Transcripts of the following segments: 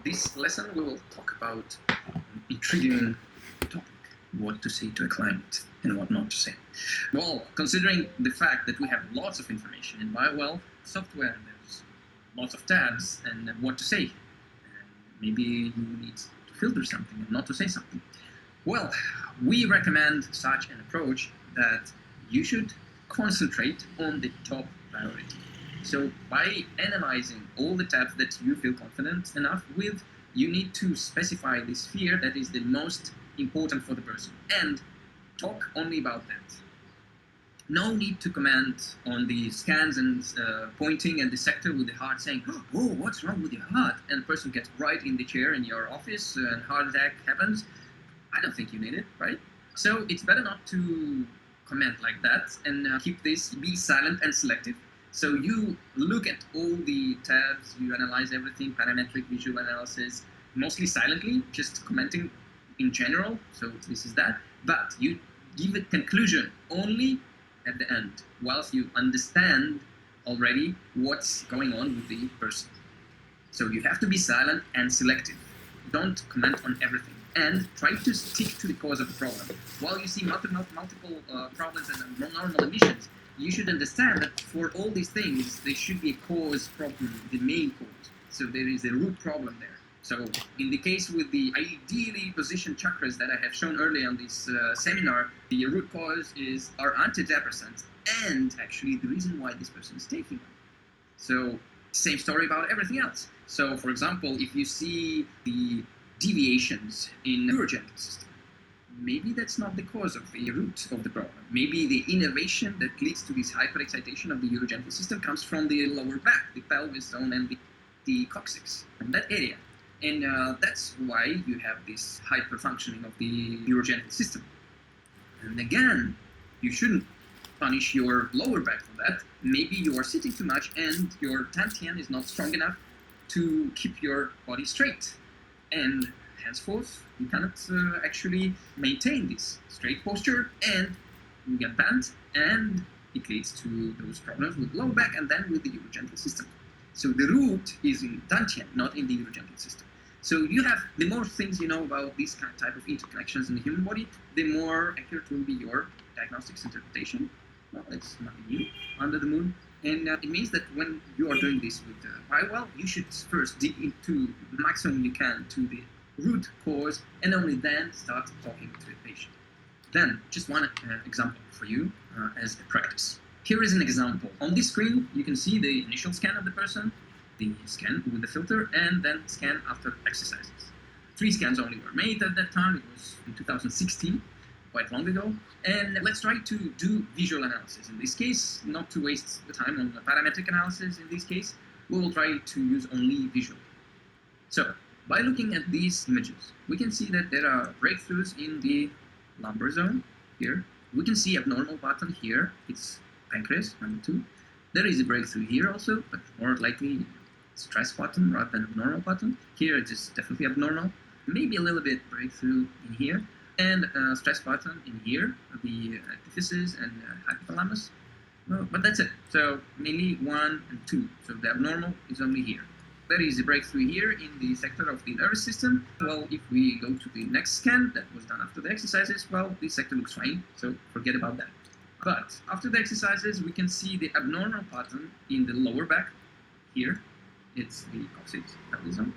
This lesson we will talk about intriguing topic, what to say to a client and what not to say. Well, considering the fact that we have lots of information in BioWell software, there's lots of tabs and what to say. And maybe you need to filter something and not to say something. Well, we recommend such an approach that you should concentrate on the top priority. So by analyzing all the tabs that you feel confident enough with, you need to specify the sphere that is the most important for the person and talk only about that. No need to comment on the scans and pointing at the sector with the heart saying, oh, what's wrong with your heart? And the person gets right in the chair in your office and heart attack happens. I don't think you need it, right? So it's better not to comment like that and keep this, be silent and selective. So you look at all the tabs, you analyze everything, parametric visual analysis, mostly silently, just commenting in general. So this is that. But you give a conclusion only at the end, whilst you understand already what's going on with the person. So you have to be silent and selective. Don't comment on everything. And try to stick to the cause of the problem. While you see multiple problems and abnormal emissions, you should understand that for all these things, there should be a cause problem, the main cause. So there is a root problem there. So in the case with the ideally positioned chakras that I have shown earlier on this seminar, the root cause is our antidepressants and actually the reason why this person is taking them. So same story about everything else. So for example, if you see the deviations in the urogenital system, maybe that's not the cause of the root of the problem. Maybe the innervation that leads to this hyperexcitation of the urogenital system comes from the lower back, the pelvis zone and the coccyx, from that area. And that's why you have this hyperfunctioning of the urogenital system. And again, you shouldn't punish your lower back for that. Maybe you are sitting too much and your dantian is not strong enough to keep your body straight. And henceforth, you cannot actually maintain this straight posture, and you get bent, and it leads to those problems with lower back and then with the urogenital system. So the root is in dantian, not in the urogenital system. So you have, the more things you know about these kind of type of interconnections in the human body, the more accurate will be your diagnostics interpretation. Well, it's nothing new under the moon. And it means that when you are doing this with BioWell, you should first dig into the maximum you can to the root cause and only then start talking to the patient. Then, just one example for you as a practice. Here is an example. On this screen, you can see the initial scan of the person, the scan with the filter, and then scan after exercises. 3 scans only were made at that time. It was in 2016. Quite long ago. And let's try to do visual analysis. In this case, not to waste the time on the parametric analysis in this case, we will try to use only visual. So, by looking at these images, we can see that there are breakthroughs in the lumbar zone here. We can see abnormal button here. It's pancreas, number 2. There is a breakthrough here also, but more likely stress button rather than abnormal button. Here it is definitely abnormal. Maybe a little bit breakthrough in here. And stress button in here, the epiphysis and hypothalamus. But that's it. So mainly 1 and 2. So the abnormal is only here. There is a breakthrough here in the sector of the nervous system. Well, if we go to the next scan that was done after the exercises, well, this sector looks fine, so forget about that. But after the exercises, we can see the abnormal pattern in the lower back here. It's the coccyx, pelvis zone.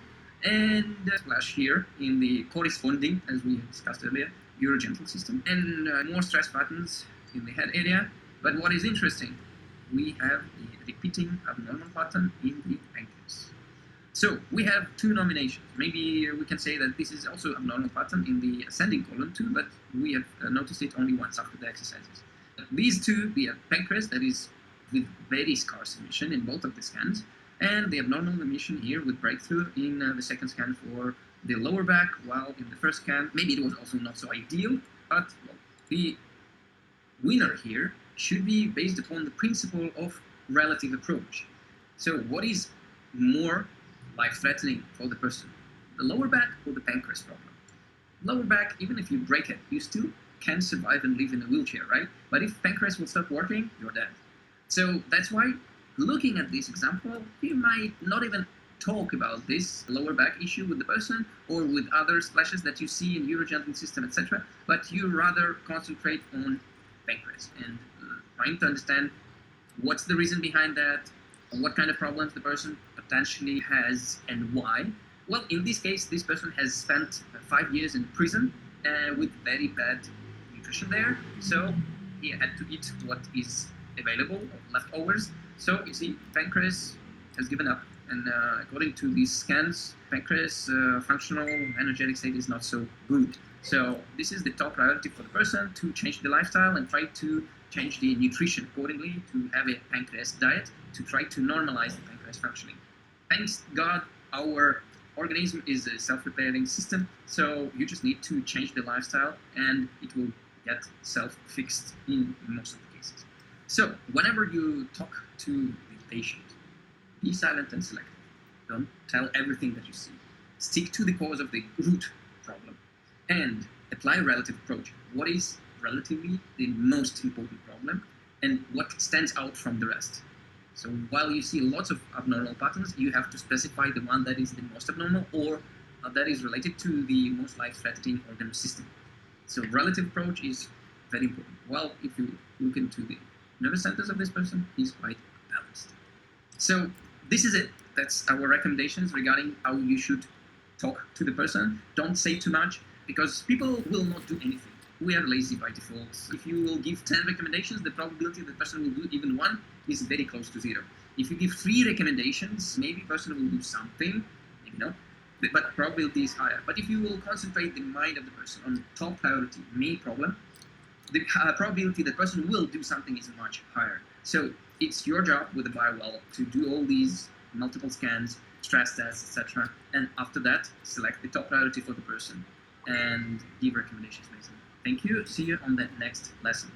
And splash here in the corresponding, as we discussed earlier, urogenital system, and more stress patterns in the head area. But what is interesting, we have the repeating abnormal pattern in the pancreas. So we have 2 nominations. Maybe we can say that this is also abnormal pattern in the ascending colon too, but we have noticed it only once after the exercises. These 2, the pancreas, that is with very scarce emission in both of the scans, and the abnormal emission here with breakthrough in the second scan for the lower back, while in the first scan, maybe it was also not so ideal, but well, the winner here should be based upon the principle of relative approach. So what is more life-threatening for the person? The lower back or the pancreas problem? Lower back, even if you break it, you still can survive and live in a wheelchair, right? But if pancreas will stop working, you're dead. So that's why looking at this example, you might not even talk about this lower back issue with the person or with other splashes that you see in urogenital system, etc. But you rather concentrate on pancreas and trying to understand what's the reason behind that, what kind of problems the person potentially has, and why. Well, in this case, this person has spent 5 years in prison with very bad nutrition there, so he had to eat what is available, leftovers. So you see, pancreas has given up, and according to these scans, pancreas functional energetic state is not so good. So this is the top priority for the person, to change the lifestyle and try to change the nutrition accordingly, to have a pancreas diet, to try to normalize the pancreas functioning. Thanks God, our organism is a self-repairing system, so you just need to change the lifestyle and it will get self-fixed in most of the cases. So whenever you talk to the patient, be silent and selective. Don't tell everything that you see. Stick to the cause of the root problem and apply a relative approach. What is relatively the most important problem and what stands out from the rest? So while you see lots of abnormal patterns, you have to specify the one that is the most abnormal or that is related to the most life-threatening organ system. So relative approach is very important. Well, if you look into the nervous centers of this person, he's quite balanced. So this is it. That's our recommendations regarding how you should talk to the person. Don't say too much because people will not do anything. We are lazy by default. If you will give 10 recommendations, the probability that the person will do even one is very close to zero. If you give 3 recommendations, maybe the person will do something, maybe not, but probability is higher. But if you will concentrate the mind of the person on top priority, main problem, the probability that the person will do something is much higher. So it's your job with the BioWell to do all these multiple scans, stress tests, etc. And after that, select the top priority for the person and give recommendations based on it. Thank you. See you on the next lesson.